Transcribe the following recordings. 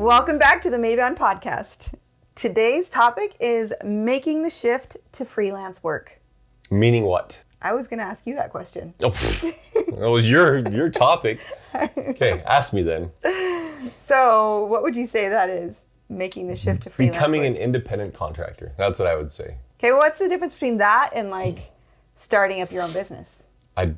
Welcome back to the Maeband podcast. Today's topic is making the shift to freelance work. Meaning what? I was going to ask you that question. Oh, that was your topic. Okay, ask me then. So what would you say that is, making the shift to freelance Becoming work? an independent contractor. That's what I would say. Okay, well, what's the difference between that and like starting up your own business? I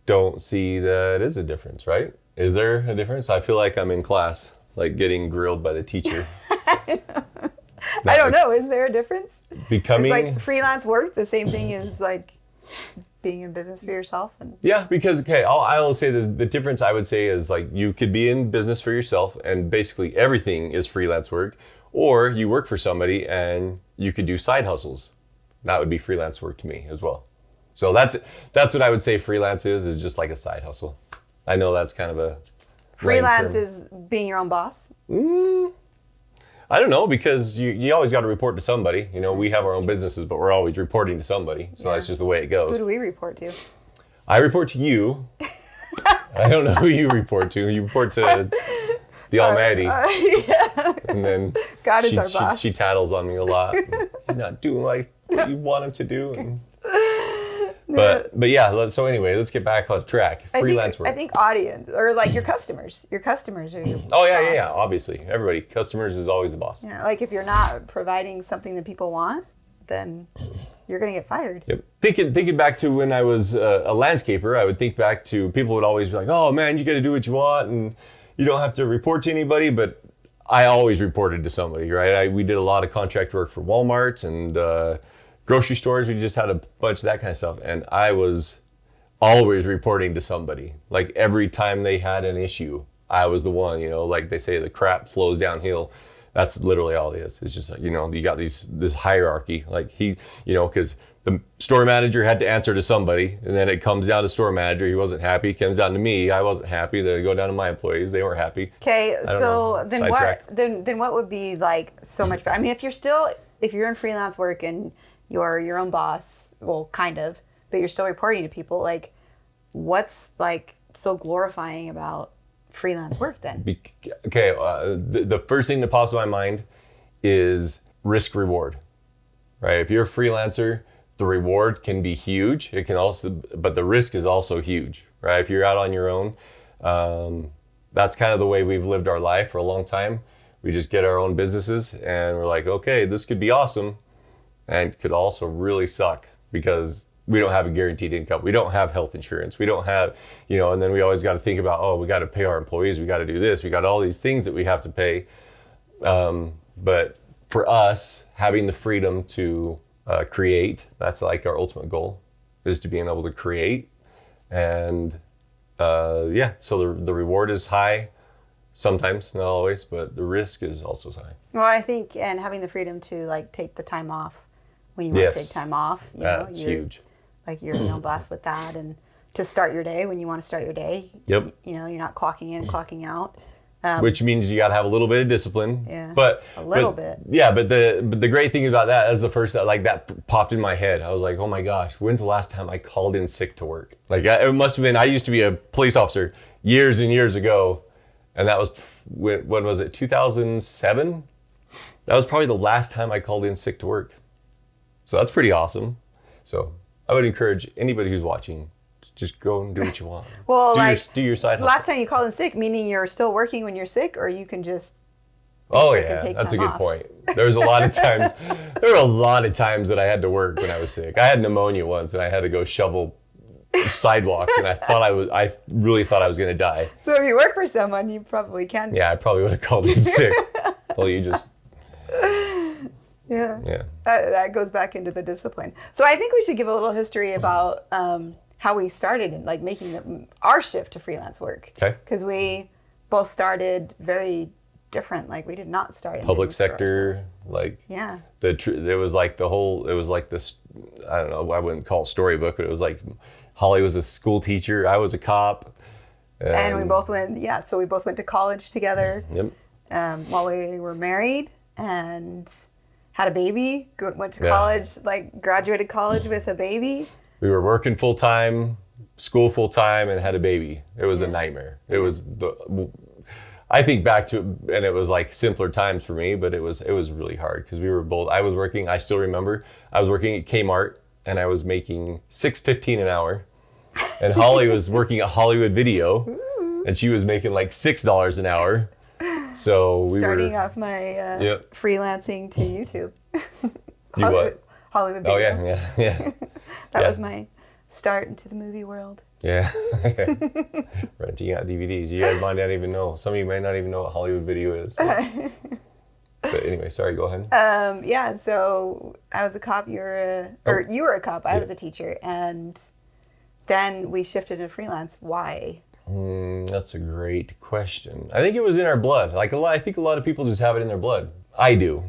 don't see that is a difference, right? Is there a difference? I feel like I'm in class, like getting grilled by the teacher. I don't know. Is there a difference? Becoming... Is like freelance work the same thing as like being in business for yourself? Yeah, because, okay, I will say the difference I would say is like you could be in business for yourself and basically everything is freelance work, or you work for somebody and you could do side hustles. That would be freelance work to me as well. So that's what I would say freelance is just like a side hustle. I know that's kind of a... Freelance is being your own boss? I don't know, because you always got to report to somebody. You know, we have our own businesses, but we're always reporting to somebody. So that's just the way it goes. Who do we report to? I report to you. I don't know who you report to. You report to the Almighty. Yeah. And then God is our boss. She tattles on me a lot. He's not doing what you want him to do. And, but yeah, so anyway, let's get back on track. Freelance work. I think audience, or like your customers. Your customers are your Oh, yeah, boss. yeah, obviously. Everybody. Customers is always the boss. Yeah, like if you're not providing something that people want, then you're going to get fired. Yep. Thinking back to when I was a landscaper, I would think back to people would always be like, oh man, you got to do what you want and you don't have to report to anybody. But I always reported to somebody, right? We did a lot of contract work for Walmarts and grocery stores. We just had a bunch of that kind of stuff. And I was always reporting to somebody. Like every time they had an issue, I was the one, like they say, the crap flows downhill. That's literally all it is. It's just like, you got this hierarchy, like because the store manager had to answer to somebody, and then it comes down to store manager. He wasn't happy. It comes down to me. I wasn't happy. Then it go down to my employees. They weren't happy. Okay, so then what would be like so much better? I mean, if you're in freelance work and you're your own boss, well, kind of, but you're still reporting to people, like what's like so glorifying about freelance work then? Okay, the first thing that pops in my mind is risk reward, right? If you're a freelancer, the reward can be huge. It can also, but the risk is also huge, right? If you're out on your own, that's kind of the way we've lived our life for a long time. We just get our own businesses and we're like, okay, this could be awesome, and could also really suck because we don't have a guaranteed income. We don't have health insurance. We don't have, and then we always got to think about, we got to pay our employees. We got to do this. We got all these things that we have to pay. But for us, having the freedom to create, that's like our ultimate goal, is to being able to create. And so the reward is high sometimes, not always, but the risk is also high. Well, I think, and having the freedom to like take the time off when you want to take time off. That's huge. Like you're blessed with that, and to start your day when you want to start your day. Yep. You're not clocking in, clocking out. Which means you got to have a little bit of discipline. Yeah. But a little bit. Yeah, but the great thing about that is the first that popped in my head. I was like, oh my gosh, when's the last time I called in sick to work? Like it must have been. I used to be a police officer years and years ago, and that was when was it? 2007. That was probably the last time I called in sick to work. So that's pretty awesome. So I would encourage anybody who's watching, just go and do what you want. Well, do your side hustle. Last time you called in sick, meaning you're still working when you're sick, or you can just sick and take that's time a good off. Point. There was a lot of times. There were a lot of times that I had to work when I was sick. I had pneumonia once, and I had to go shovel sidewalks, and I really thought I was going to die. So if you work for someone, you probably can. Yeah, I probably would have called in sick. Well, you just. Yeah. That goes back into the discipline. So I think we should give a little history about how we started in like making our shift to freelance work. Okay. Because we both started very different. Like we did not start in public sector. Like it was like this. I don't know. I wouldn't call it storybook, but it was like Holly was a school teacher. I was a cop. And we both went. Yeah. So we both went to college together. Yep. While we were married and had a baby, went to college, like graduated college with a baby. We were working full time, school full time, and had a baby. It was a nightmare. It was I think back to, and it was like simpler times for me, but it was really hard because we were both, I still remember, I was working at Kmart and I was making $6.15 an hour. And Holly was working at Hollywood Video and she was making like $6 an hour. So we starting were off my freelancing to YouTube. You what? Hollywood Video. Oh yeah. That was my start into the movie world. Yeah. Renting out DVDs. You guys might not even know. Some of you might not even know what Hollywood Video is. But anyway, sorry, go ahead. Yeah, so I was a cop, you were a cop, I was a teacher, and then we shifted to freelance. Why? That's a great question. I think it was in our blood. I think a lot of people just have it in their blood. I do.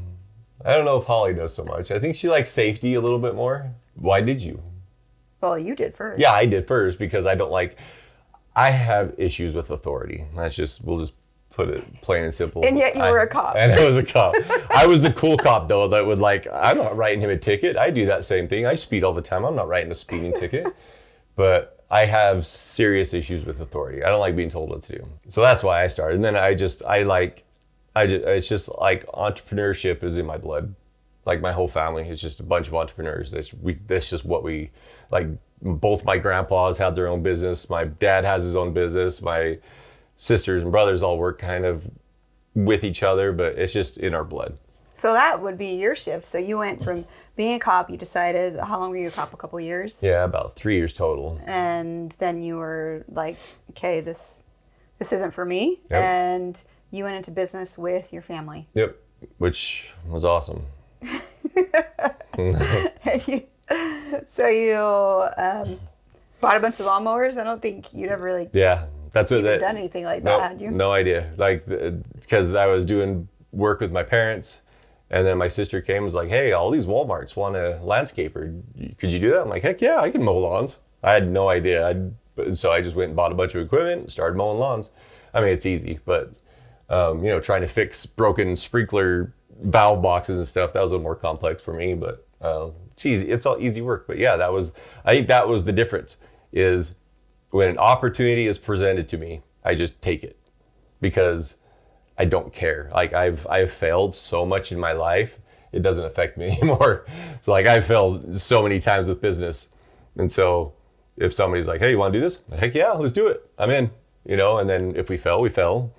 I don't know if Holly does so much. I think she likes safety a little bit more. Why did you? Well, you did first. Yeah, I did first because I have issues with authority. We'll just put it plain and simple. And yet you were a cop. And I was a cop. I was the cool cop though that would I'm not writing him a ticket. I do that same thing. I speed all the time. I'm not writing a speeding ticket. But I have serious issues with authority. I don't like being told what to do. So that's why I started. And then it's just like entrepreneurship is in my blood. Like my whole family is just a bunch of entrepreneurs. That's just what we like. Both my grandpas had their own business. My dad has his own business. My sisters and brothers all work kind of with each other, but it's just in our blood. So that would be your shift. So you went from being a cop, you decided, how long were you a cop? A couple years? Yeah, about 3 years total. And then you were like, okay, this isn't for me. Yep. And you went into business with your family. Yep, which was awesome. So you bought a bunch of lawnmowers? I don't think you'd ever really done anything like that, had you? No idea. Because I was doing work with my parents, and then my sister came and was like, hey, all these Walmarts want a landscaper. Could you do that? I'm like, heck yeah, I can mow lawns. I had no idea. So I just went and bought a bunch of equipment and started mowing lawns. I mean, it's easy, but trying to fix broken sprinkler valve boxes and stuff, that was a little more complex for me, but it's easy. It's all easy work. But yeah, I think that was the difference, is when an opportunity is presented to me, I just take it because I don't care. Like I've failed so much in my life, it doesn't affect me anymore. So I've failed so many times with business. And so if somebody's like, hey, you want to do this? Heck yeah, let's do it. I'm in, and then if we fail, we fail.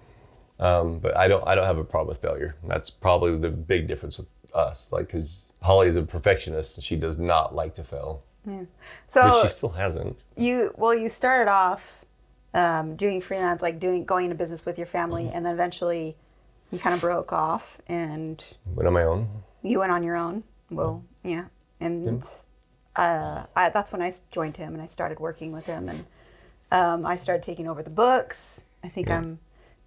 But I don't have a problem with failure. That's probably the big difference with us. Cause Holly is a perfectionist and she does not like to fail. Yeah. So but she still hasn't. You started off doing freelance, going into business with your family, and then eventually you kind of broke off and went on my own. You went on your own. Well, yeah. And that's when I joined him and I started working with him, and I started taking over the books. I think I'm,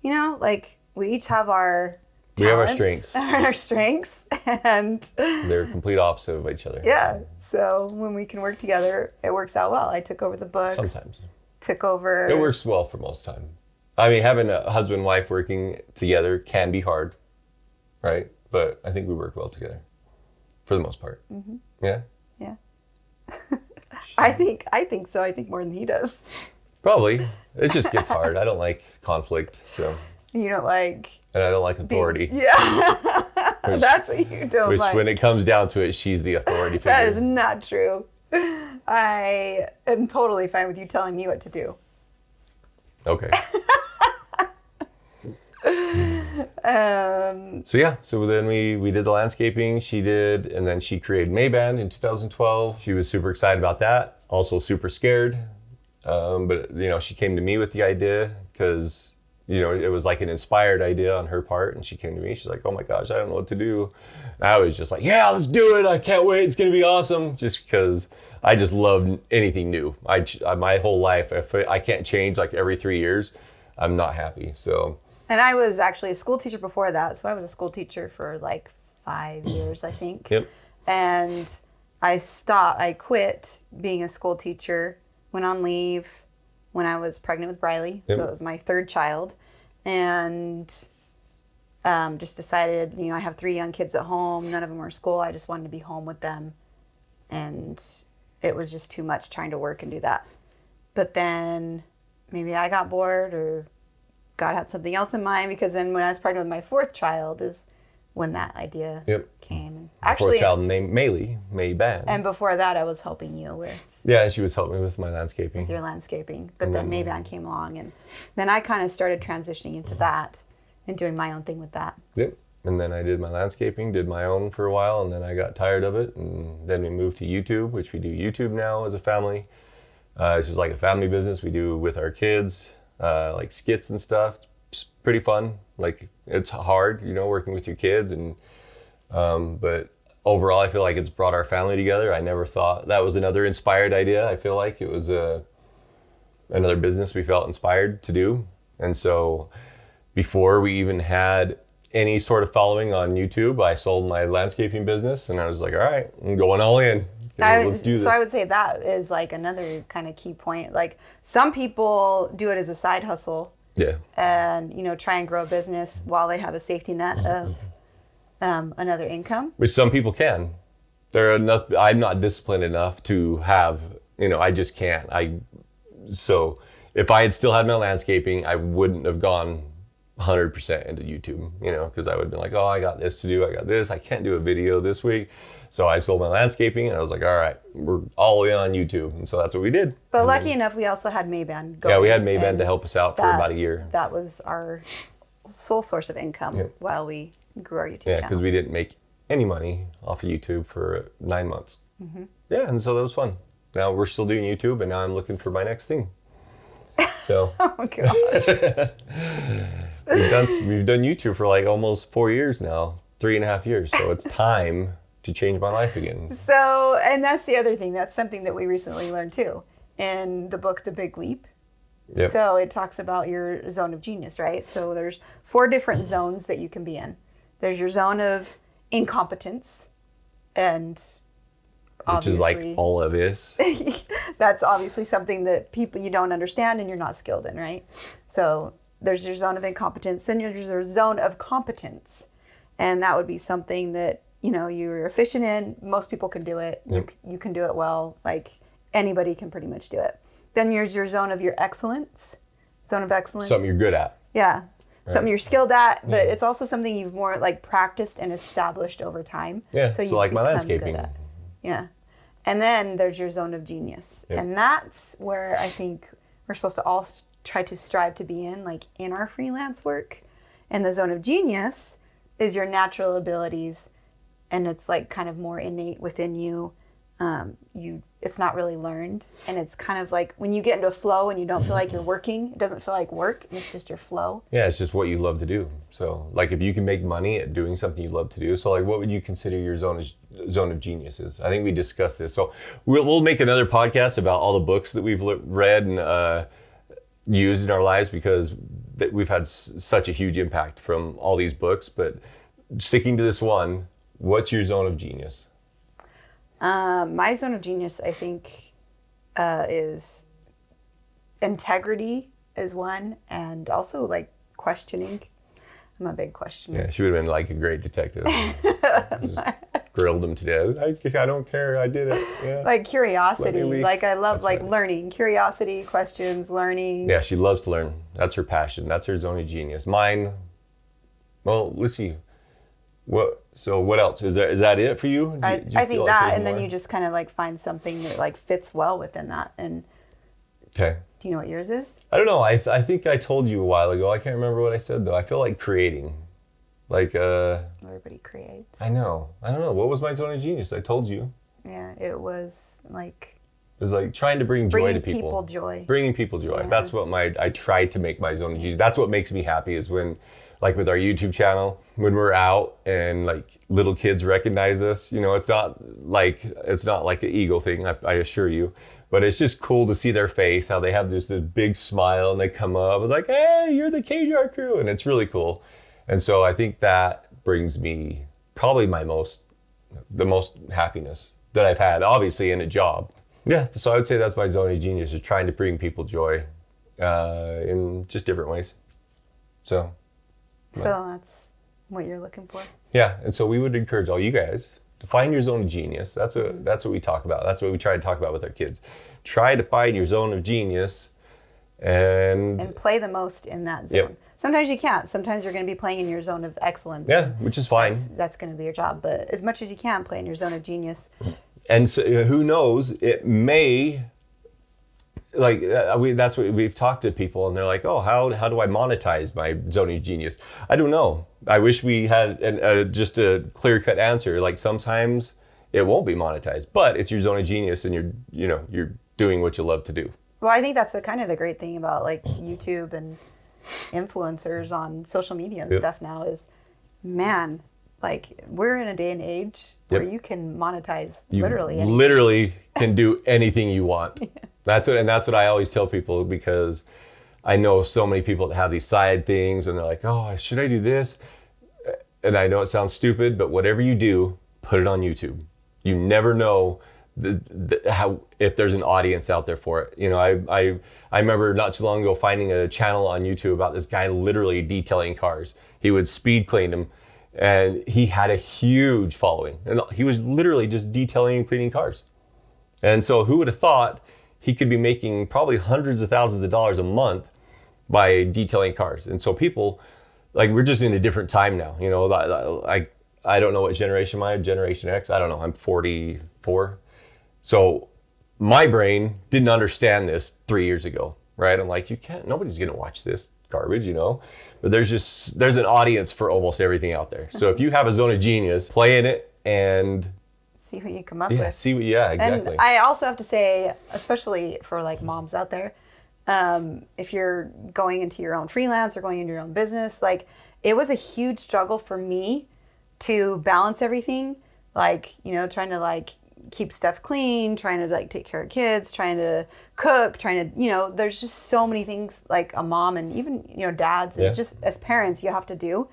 we each have our talents. We have our strengths. Our strengths, and they're complete opposite of each other. Yeah. So when we can work together, it works out well. I took over the books. Sometimes. Took over. It works well for most time. I mean, having a husband and wife working together can be hard, right? But I think we work well together, for the most part. Mm-hmm. Yeah. Yeah. I think so. I think more than he does. Probably. It just gets hard. I don't like conflict, so. You don't like. And I don't like authority. Yeah. That's what you don't like. Which, when it comes down to it, she's the authority figure. That is not true. I am totally fine with you telling me what to do. Okay. So then we did the landscaping, she did, and then she created Maeband in 2012. She was super excited about that, also super scared. But she came to me with the idea because, it was like an inspired idea on her part, and she came to me, she's like, oh my gosh, I don't know what to do. And I was just like, yeah, let's do it. I can't wait. It's going to be awesome. Just because I just love anything new. My whole life, if I can't change every 3 years, I'm not happy. So. And I was actually a school teacher before that. So I was a school teacher for 5 years, I think. Yep. And I quit being a school teacher, went on leave when I was pregnant with Briley. Yep. So it was my third child. And just decided, I have 3 young kids at home. None of them were in school. I just wanted to be home with them. And it was just too much trying to work and do that. But then maybe I got bored or God had something else in mind, because then when I was pregnant with my fourth child is when that idea came. And actually, fourth child named Maeband. And before that, I was helping you with. Yeah, she was helping me with my landscaping. With your landscaping, but then Maeband came along, and then I kind of started transitioning into that and doing my own thing with that. Yep. And then I did my landscaping, did my own for a while, and then I got tired of it, and then we moved to YouTube, which we do YouTube now as a family. It's just like a family business we do with our kids, like skits and stuff. It's pretty fun. Like, it's hard, working with your kids, and but overall I feel like it's brought our family together. I never thought that was another inspired idea. I feel like it was another business we felt inspired to do. And so before we even had any sort of following on YouTube, I sold my landscaping business, and I was like, all right, I'm going all in. Let's do this. So I would say that is like another kind of key point. Like, some people do it as a side hustle. Yeah. And, try and grow a business while they have a safety net of another income. Which some people can. I'm not disciplined enough to have, I just can't. So if I had still had my landscaping, I wouldn't have gone 100% into YouTube, because I would have been like, oh, I got this to do. I got this. I can't do a video this week. So I sold my landscaping, and I was like, all right, we're all in on YouTube. And so that's what we did. But lucky enough, we also had Maeband going. Yeah, we had Maeband to help us out for about a year. That was our sole source of income while we grew our YouTube channel. Yeah, because we didn't make any money off of YouTube for 9 months. Mm-hmm. Yeah, and so that was fun. Now we're still doing YouTube, and now I'm looking for my next thing. So. Oh, gosh. We've done YouTube for like almost 4 years now, 3.5 years. So it's time to change my life again. So, and that's the other thing. That's something that we recently learned too in the book, The Big Leap. Yep. So it talks about your zone of genius, right? So there's 4 different zones that you can be in. There's your zone of incompetence, and which is like all of this. That's obviously something that you don't understand and you're not skilled in, right? So there's your zone of incompetence, then there's your zone of competence. And that would be something that, you're efficient in. Most people can do it. Yep. You can do it well. Like, anybody can pretty much do it. Then there's your zone of your excellence. Zone of excellence. Something you're good at. Yeah. Right. Something you're skilled at, but it's also something you've more like practiced and established over time. Yeah, so like my landscaping. Yeah. And then there's your zone of genius. Yep. And that's where I think we're supposed to all try to strive to be in, like in our freelance work. And the zone of genius is your natural abilities, and it's like kind of more innate within you. It's not really learned, and it's kind of like when you get into a flow and you don't feel like you're working, it doesn't feel like work, it's just your flow. Yeah, it's just what you love to do. So like if you can make money at doing something you love to do, so like what would you consider your zone of genius is? I think we discussed this. So we'll make another podcast about all the books that we've read and used in our lives, because we've had such a huge impact from all these books. But sticking to this one, what's your zone of genius? My zone of genius, I think, is integrity is one, and also like questioning. I'm a big questioner. Yeah, she would have been like a great detective. Just grilled him to death. I don't care. I did it. Yeah. Like curiosity. Like I love learning. Curiosity, questions, learning. Yeah, she loves to learn. That's her passion. That's her zone of genius. Mine. Well, let's see. What else? Is that it for you? I think that, and then you just kind of like find something that like fits well within that. And okay. Do you know what yours is? I don't know. I think I told you a while ago. I can't remember what I said though. I feel like creating. Like everybody creates. I know. I don't know. What was my zone of genius? I told you. Yeah, it was like trying to bring joy to people. Bringing people joy. Yeah. That's what I tried to make my zone of genius. That's what makes me happy is when, like with our YouTube channel, when we're out and like little kids recognize us. It's not like an ego thing. I assure you. But it's just cool to see their face, how they have this big smile and they come up and like, hey, you're the KJR crew. And it's really cool. And so I think that brings me probably the most happiness that I've had, obviously in a job. Yeah, so I would say that's my zone of genius, is trying to bring people joy in just different ways. So that's what you're looking for. Yeah, and so we would encourage all you guys to find your zone of genius. That's what we talk about. That's what we try to talk about with our kids. Try to find your zone of genius and play the most in that zone. Yep. Sometimes you can't. Sometimes you're going to be playing in your zone of excellence. Yeah, which is fine. That's going to be your job. But as much as you can, play in your zone of genius. And so, who knows? It may, like, that's what we've talked to people, and they're like, "Oh, how do I monetize my zone of genius?" I don't know. I wish we had just a clear-cut answer. Like, sometimes it won't be monetized, but it's your zone of genius, and you're doing what you love to do. Well, I think that's kind of the great thing about like YouTube and influencers on social media and stuff now is, man, like we're in a day and age where you can monetize literally anything. Literally can do anything you want. That's what I always tell people, because I know so many people that have these side things and they're like, "Oh, should I do this?" And I know it sounds stupid, but whatever you do, put it on YouTube. You never know how, if there's an audience out there for it. I remember not too long ago finding a channel on YouTube about this guy literally detailing cars. He would speed clean them, and he had a huge following, and he was literally just detailing and cleaning cars. And so who would have thought he could be making probably hundreds of thousands of dollars a month by detailing cars? And so people, like, we're just in a different time now. I don't know what generation I am, Generation X. I don't know. I'm 44. So my brain didn't understand this 3 years ago, right? I'm like, nobody's going to watch this garbage, But there's an audience for almost everything out there. So if you have a zone of genius, play in it and see what you come up with. Exactly. And I also have to say, especially for like moms out there, if you're going into your own freelance or going into your own business, like it was a huge struggle for me to balance everything, like, trying to like keep stuff clean, trying to like take care of kids, trying to cook, trying to, there's just so many things like a mom and even, dads and just as parents you have to do.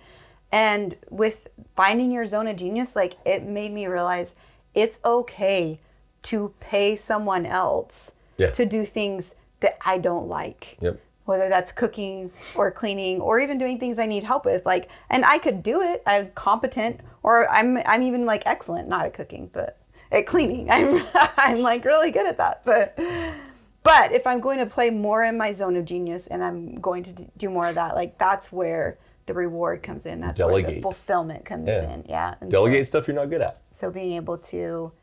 And with finding your zone of genius, like it made me realize it's okay to pay someone else to do things that I don't like. Yep. Whether that's cooking or cleaning or even doing things I need help with, like, and I could do it. I'm competent, or I'm even like excellent, not at cooking, but at cleaning. I'm like really good at that. But if I'm going to play more in my zone of genius and I'm going to do more of that, like that's where the reward comes in. That's where the fulfillment comes in. Yeah. And delegate stuff you're not good at. So being able to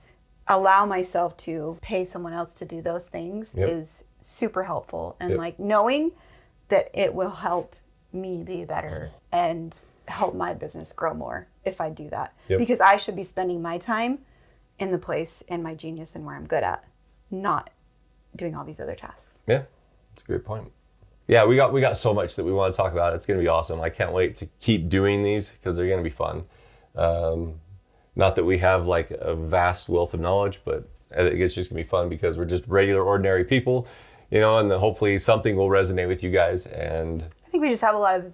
allow myself to pay someone else to do those things is super helpful. And like knowing that it will help me be better and help my business grow more if I do that. Because I should be spending my time in the place and my genius and where I'm good at, not doing all these other tasks. Yeah, that's a great point. Yeah, we got so much that we want to talk about. It's going to be awesome. I can't wait to keep doing these because they're going to be fun. Not that we have like a vast wealth of knowledge, but I think it's just going to be fun because we're just regular, ordinary people, and hopefully something will resonate with you guys. And I think we just have a lot of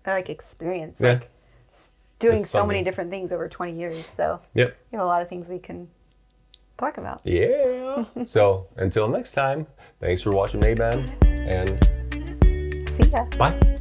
like experience, like doing so many different things over 20 years. So we have a lot of things we can talk about. Yeah. So until next time, thanks for watching Maeband, and see ya. Bye.